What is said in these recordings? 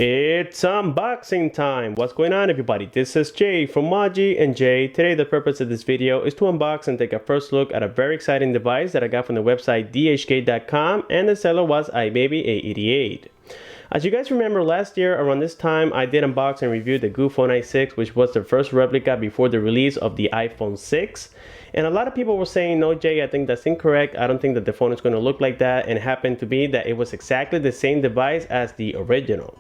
It's unboxing time! What's going on, everybody? This is Jay from Maji and Jay. Today the purpose of this video is to unbox and take a first look at a very exciting device that I got from the website dhk.com, and the seller was iBaby888. As you guys remember, last year around this time I did unbox and review the Goophone i6, which was the first replica before the release of the iPhone 6. And a lot of people were saying, no Jay, I think that's incorrect. I don't think that the phone is going to look like that. And it happened to be that it was exactly the same device as the original.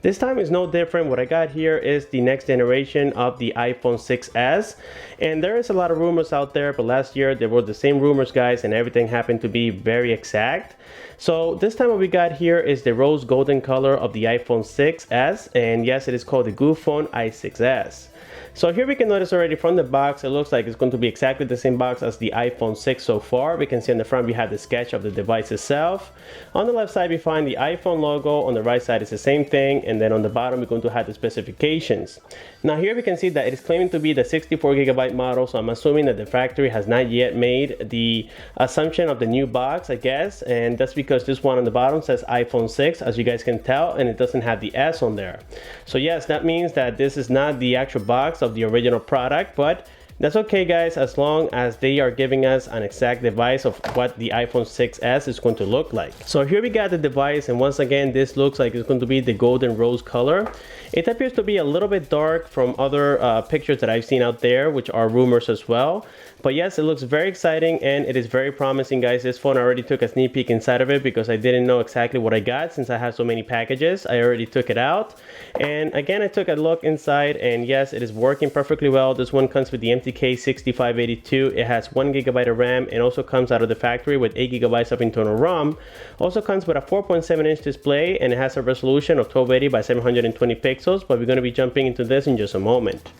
This time is no different. What I got here is the next generation of the iPhone 6S. And there is a lot of rumors out there, but last year there were the same rumors, guys, and everything happened to be very exact. So this time what we got here is the rose golden color of the iPhone 6S. And yes, it is called the Goophone i6S. So here we can notice already from the box, it looks like it's going to be exactly the same box as the iPhone 6 so far. We can see on the front we have the sketch of the device itself. On the left side we find the iPhone logo, on the right side it's the same thing, and then on the bottom we're going to have the specifications. Now here we can see that it is claiming to be the 64GB model, so I'm assuming that the factory has not yet made the assumption of the new box, I guess, and that's because this one on the bottom says iPhone 6, as you guys can tell, and it doesn't have the S on there. So yes, that means that this is not the actual box of the original product, but that's okay, guys, as long as they are giving us an exact device of what the iPhone 6S is going to look like. So here we got the device, and once again this looks like it's going to be the golden rose color. It appears to be a little bit dark from other pictures that I've seen out there, which are rumors as well. But yes, it looks very exciting and it is very promising, guys. This phone, I already took a sneak peek inside of it because I didn't know exactly what I got since I have so many packages. I already took it out, and again I took a look inside, and yes, it is working perfectly well. This one comes with the MTK6582. It has 1GB of RAM and also comes out of the factory with 8GB of internal ROM. Also comes with a 4.7-inch display, and it has a resolution of 1280 by 720 pixels, but we're going to be jumping into this in just a moment.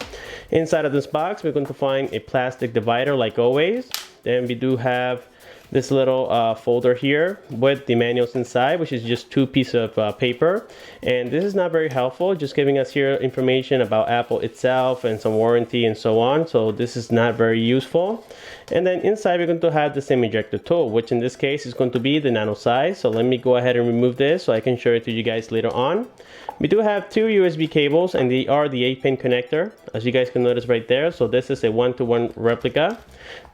Inside of this box we're going to find a plastic divider like always. Then we do have this little folder here with the manuals inside, which is just two pieces of paper, and this is not very helpful, just giving us here information about Apple itself and some warranty and so on, so this is not very useful. And then inside we're going to have the SIM ejector tool, which in this case is going to be the nano size. So let me go ahead and remove this so I can show it to you guys later on. We do have two USB cables, and they are the 8-pin connector, as you guys can notice right there. So this is a 1-to-1 replica.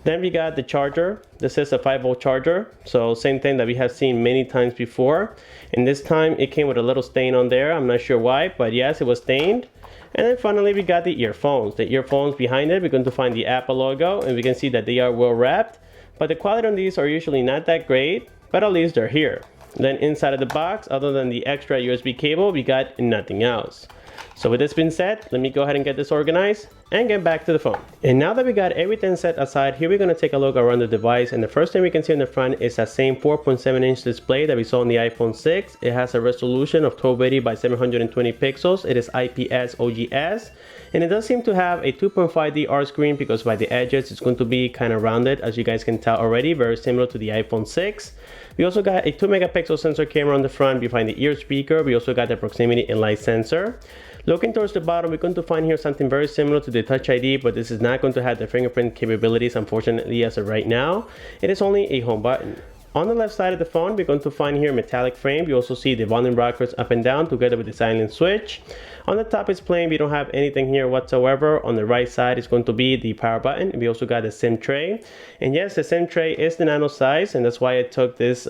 Then we got the charger. This is a 5-volt charger, so same thing that we have seen many times before, and this time it came with a little stain on there. I'm not sure why, but yes, it was stained. And then finally we got the earphones. The earphones behind it, we're going to find the Apple logo, and we can see that they are well wrapped, but the quality on these are usually not that great, but at least they're here. Then inside of the box, other than the extra USB cable, we got nothing else. So with this being said, let me go ahead and get this organized and get back to the phone. And now that we got everything set aside, here we're going to take a look around the device, and the first thing we can see on the front is that same 4.7-inch display that we saw on the iPhone 6. It has a resolution of 1280 by 720 pixels. It is IPS OGS, and it does seem to have a 2.5D R screen because by the edges it's going to be kind of rounded, as you guys can tell already, very similar to the iPhone 6. We also got a 2-megapixel sensor camera on the front. We find the ear speaker. We also got the proximity and light sensor. Looking towards the bottom, we're going to find here something very similar to the Touch ID, but this is not going to have the fingerprint capabilities, unfortunately, as of right now. It is only a home button. On the left side of the phone, we're going to find here metallic frame. You also see the volume rockers up and down together with the silent switch. On the top is plain. We don't have anything here whatsoever. On the right side is going to be the power button. We also got a SIM tray. And yes, the SIM tray is the nano size, and that's why I took this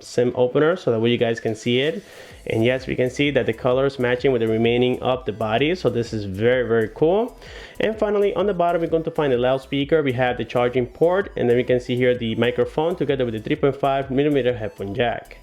SIM opener so that way you guys can see it. And yes, we can see that the color is matching with the remaining of the body, so this is very, very cool. And finally, on the bottom, we're going to find a loudspeaker. We have the charging port, and then we can see here the microphone together with the 3.5mm headphone jack.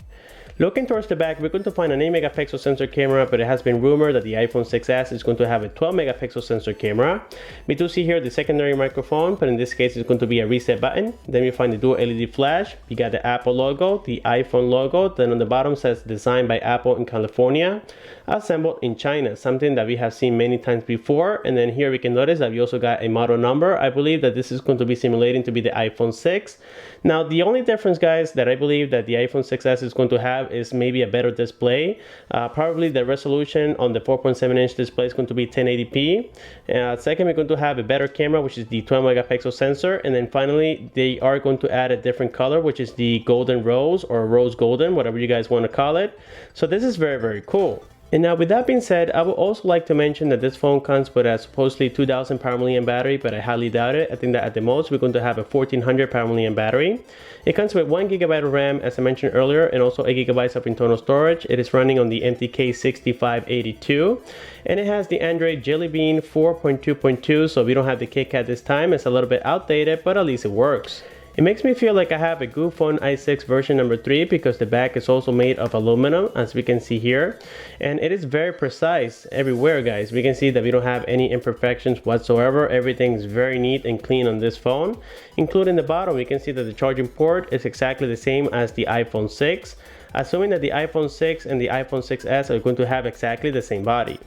Looking towards the back, we're going to find an 8-megapixel sensor camera, but it has been rumored that the iPhone 6S is going to have a 12-megapixel sensor camera. We do see here the secondary microphone, but in this case it's going to be a reset button. Then we find the dual LED flash. We got the Apple logo, the iPhone logo. Then on the bottom says designed by Apple in California, assembled in China, something that we have seen many times before. And then here we can notice that we also got a model number. I believe that this is going to be simulating to be the iPhone 6. Now the only difference, guys, that I believe that the iPhone 6S is going to have is maybe a better display. Probably the resolution on the 4.7-inch display is going to be 1080p. Second, we're going to have a better camera, which is the 12-megapixel sensor. And then finally, they are going to add a different color, which is the golden rose or rose golden, whatever you guys want to call it. So this is very, very cool. And now with that being said, I would also like to mention that this phone comes with a supposedly 2000 power milliamp battery, but I highly doubt it. I think that at the most we're going to have a 1400 power milliamp battery. It comes with 1 GB of RAM, as I mentioned earlier, and also 8 GB of internal storage. It is running on the MTK 6582, and it has the Android Jelly Bean 4.2.2, so we don't have the KitKat this time. It's a little bit outdated, but at least it works. It makes me feel like I have a Goophone i6 version number 3 because the back is also made of aluminum, as we can see here, and it is very precise everywhere, guys. We can see that we don't have any imperfections whatsoever. Everything is very neat and clean on this phone, including the bottom. We can see that the charging port is exactly the same as the iPhone 6, assuming that the iPhone 6 and the iPhone 6S are going to have exactly the same body.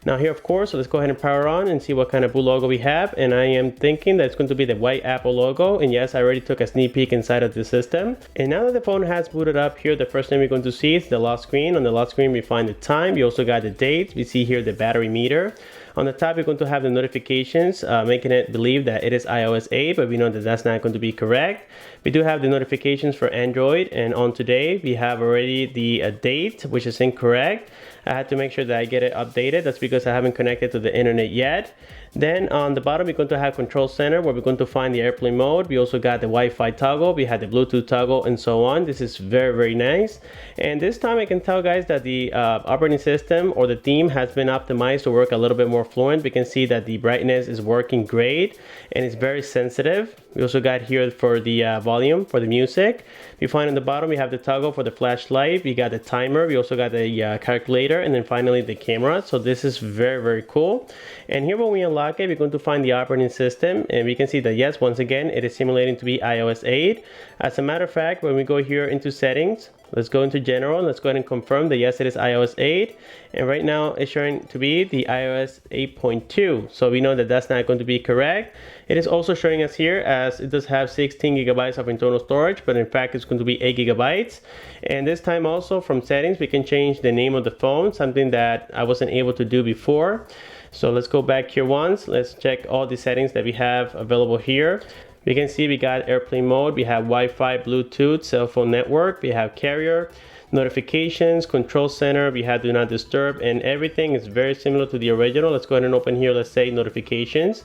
Now here, of course, so let's go ahead and power on and see what kind of boot logo we have. And I am thinking that it's going to be the white Apple logo. And yes, I already took a sneak peek inside of the system. And now that the phone has booted up here, the first thing we're going to see is the lock screen. On the lock screen, we find the time. We also got the date. We see here the battery meter. On the top, we're going to have the notifications, making it believe that it is iOS 8, but we know that that's not going to be correct. We do have the notifications for Android, and on today, we have already the date, which is incorrect. I had to make sure that I get it updated. That's because I haven't connected to the internet yet. Then on the bottom, we're going to have Control Center, where we're going to find the airplane mode. We also got the Wi-Fi toggle. We had the Bluetooth toggle and so on. This is very, very nice. And this time I can tell, guys, that the operating system or the theme has been optimized to work a little bit more fluent. We can see that the brightness is working great and it's very sensitive. We also got here for the volume for the music. We find on the bottom, we have the toggle for the flashlight. We got the timer. We also got the calculator, and then finally the camera. So this is very, very cool. And here when we unlock it, we're going to find the operating system, and we can see that yes, once again, it is simulating to be iOS 8. As a matter of fact, when we go here into settings, let's go into general, and let's go ahead and confirm that yes, it is iOS 8. And right now it's showing to be the iOS 8.2. So we know that that's not going to be correct. It is also showing us here as it does have 16 gigabytes of internal storage, but in fact it's going to be 8 gigabytes. And this time also from settings, we can change the name of the phone, something that I wasn't able to do before. So let's go back here once. Let's check all the settings that we have available here. We can see we got airplane mode, we have Wi-Fi, Bluetooth, cell phone network, we have carrier, notifications, control center, we have do not disturb, and everything is very similar to the original. Let's go ahead and open here, let's say notifications.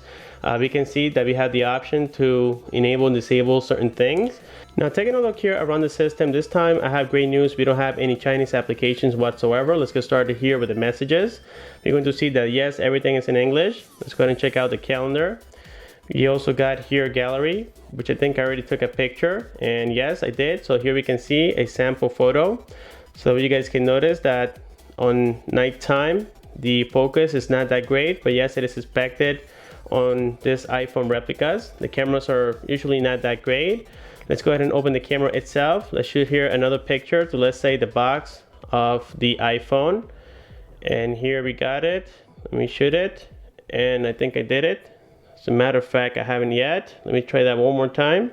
We can see that we have the option to enable and disable certain things. Now taking a look here around the system, this time I have great news. We don't have any Chinese applications whatsoever. Let's get started here with the messages. We're going to see that yes, everything is in English. Let's go ahead and check out the calendar. We also got here gallery, which I think I already took a picture, and yes, I did. So here we can see a sample photo. So you guys can notice that on nighttime, the focus is not that great, but yes, it is expected on this iPhone replicas. The cameras are usually not that great. Let's go ahead and open the camera itself. Let's shoot here another picture to, let's say, the box of the iPhone. And here we got it. Let me shoot it, and I think I did it. As a matter of fact, I haven't yet. Let me try that one more time.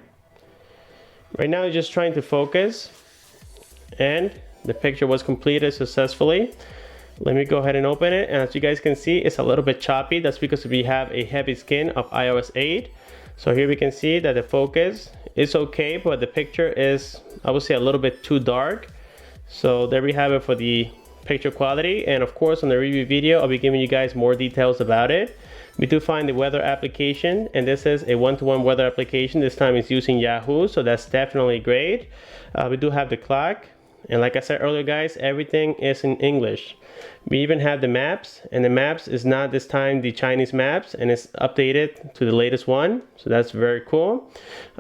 Right now, I'm just trying to focus, and the picture was completed successfully. Let me go ahead and open it, and as you guys can see, it's a little bit choppy. That's because we have a heavy skin of iOS 8. So here we can see that the focus is okay, but the picture is, I would say, a little bit too dark. So there we have it for the picture quality, and of course on the review video, I'll be giving you guys more details about it. We do find the weather application, and this is a one-to-one weather application. This time it's using Yahoo, so that's definitely great. We do have the clock, and like I said earlier, guys, everything is in English. We even have the maps, and the maps is not this time the Chinese maps, and it's updated to the latest one, so that's very cool.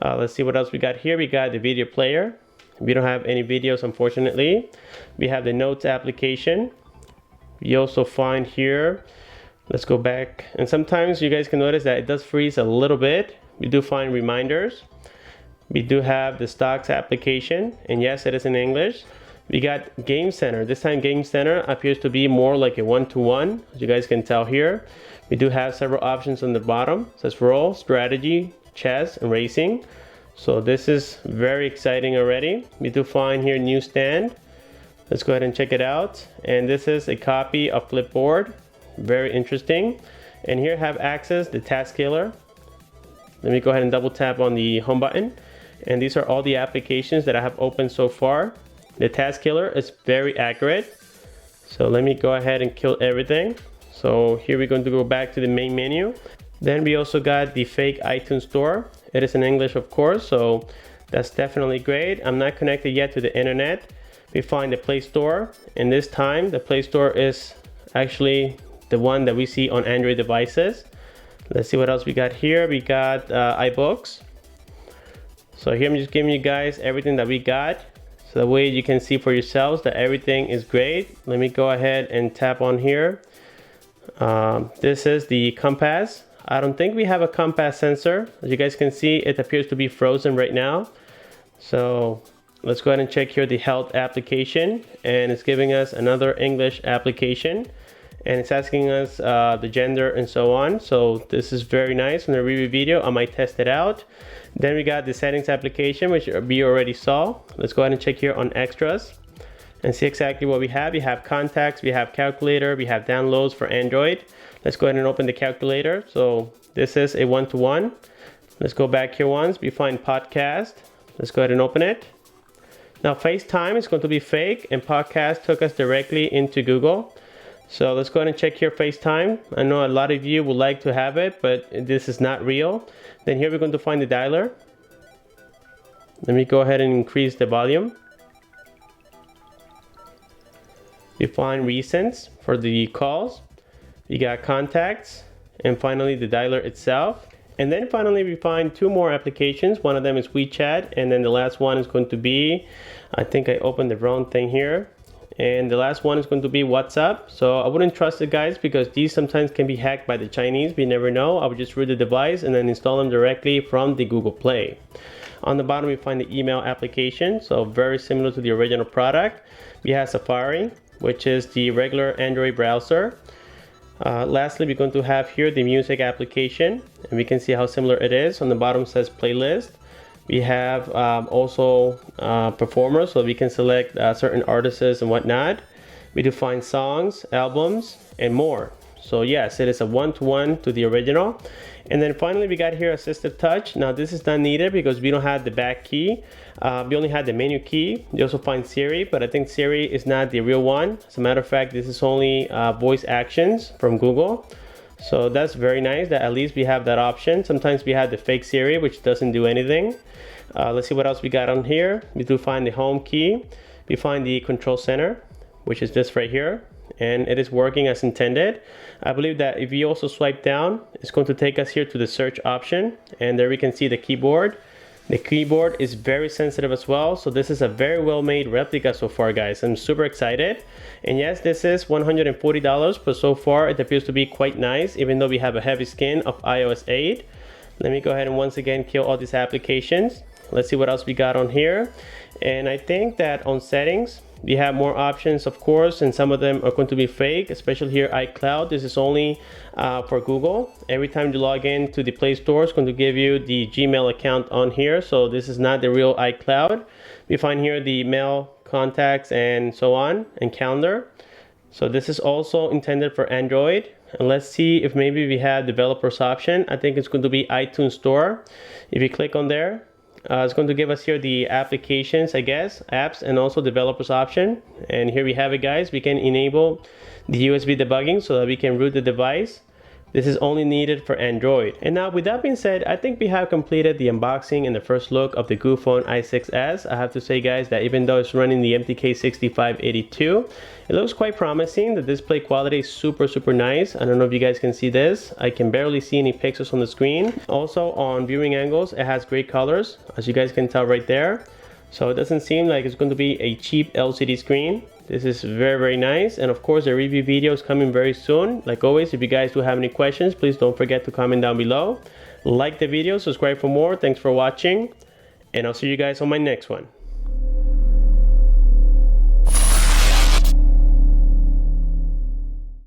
Let's see what else we got here. We got the video player. We don't have any videos, unfortunately. We have the notes application. We also find here, let's go back, and sometimes you guys can notice that it does freeze a little bit. We do find reminders. We do have the stocks application, and yes, it is in English. We got Game Center. This time Game Center appears to be more like a one-to-one, as you guys can tell here. We do have several options on the bottom. It says roll, strategy, chess, and racing. So this is very exciting already. We do find here newsstand. Let's go ahead and check it out. And this is a copy of Flipboard. Very interesting. And here have access the task killer. Let me go ahead and double tap on the home button. And these are all the applications that I have opened so far. The task killer is very accurate. So let me go ahead and kill everything. So here we're going to go back to the main menu. Then we also got the fake iTunes store. It is in English, of course, so that's definitely great. I'm not connected yet to the internet. We find the Play Store, and this time the Play Store is actually the one that we see on Android devices. Let's see what else we got here. We got iBooks. So here I'm just giving you guys everything that we got, so that way you can see for yourselves that everything is great. Let me go ahead and tap on here. This is the compass. I don't think we have a compass sensor. As you guys can see, it appears to be frozen right now. So let's go ahead and check here the health application, and it's giving us another English application, and it's asking us the gender and so on. So this is very nice. In the review video, I might test it out. Then we got the settings application, which we already saw. Let's go ahead and check here on extras and see exactly what we have. We have contacts, we have calculator, we have downloads for Android. Let's go ahead and open the calculator. So this is a one-to-one. Let's go back here once. We find podcast. Let's go ahead and open it. Now FaceTime is going to be fake, and podcast took us directly into Google. So let's go ahead and check here FaceTime. I know a lot of you would like to have it, but this is not real. Then here we're going to find the dialer. Let me go ahead and increase the volume. We find recents for the calls. You got contacts, and finally the dialer itself. And then finally we find two more applications. One of them is WeChat, and then the last one is going to be, I think I opened the wrong thing here. And the last one is going to be WhatsApp. So I wouldn't trust it, guys, because these sometimes can be hacked by the Chinese. We never know. I would just root the device and then install them directly from the Google Play. On the bottom we find the email application, so very similar to the original product. We have Safari, which is the regular Android browser. Lastly, we're going to have here the music application, and we can see how similar it is. On the bottom says playlist. We have also performers, so we can select certain artists and whatnot. We do find songs, albums, and more. So yes, it is a one-to-one to the original. And then finally we got here assistive touch. Now this is not needed because we don't have the back key. We only had the menu key. You also find Siri, but I think Siri is not the real one. As a matter of fact, this is only voice actions from Google. So that's very nice that at least we have that option. Sometimes we have the fake Siri, which doesn't do anything. Let's see what else we got on here. We do find the home key. We find the control center, which is this right here, and it is working as intended. I believe that if you also swipe down, it's going to take us here to the search option, and there we can see the keyboard. The keyboard is very sensitive as well, so this is a very well made replica so far, guys. I'm super excited. And yes, this is $140, but so far it appears to be quite nice, even though we have a heavy skin of iOS 8. Let me go ahead and once again kill all these applications. Let's see what else we got on here. And I think that on settings, we have more options, of course, and some of them are going to be fake, especially here iCloud. This is only for Google. Every time you log in to the Play Store, it's going to give you the Gmail account on here. So this is not the real iCloud. We find here the mail, contacts, and so on, and calendar. So this is also intended for Android. And let's see if maybe we have developers option. I think it's going to be iTunes Store. If you click on there, it's going to give us here the applications, I guess, apps, and also developers option. And here we have it, guys. We can enable the USB debugging so that we can root the device. This is only needed for Android. And now with that being said, I think we have completed the unboxing and the first look of the Goophone i6S. I have to say, guys, that even though it's running the MTK6582, it looks quite promising. The display quality is super nice. I don't know if you guys can see this. I can barely see any pixels on the screen. Also on viewing angles, it has great colors, as you guys can tell right there. So it doesn't seem like it's going to be a cheap LCD screen. This is very nice, and of course the review video is coming very soon. Like always, if you guys do have any questions, please don't forget to comment down below. Like the video, subscribe for more. Thanks for watching, and I'll see you guys on my next one.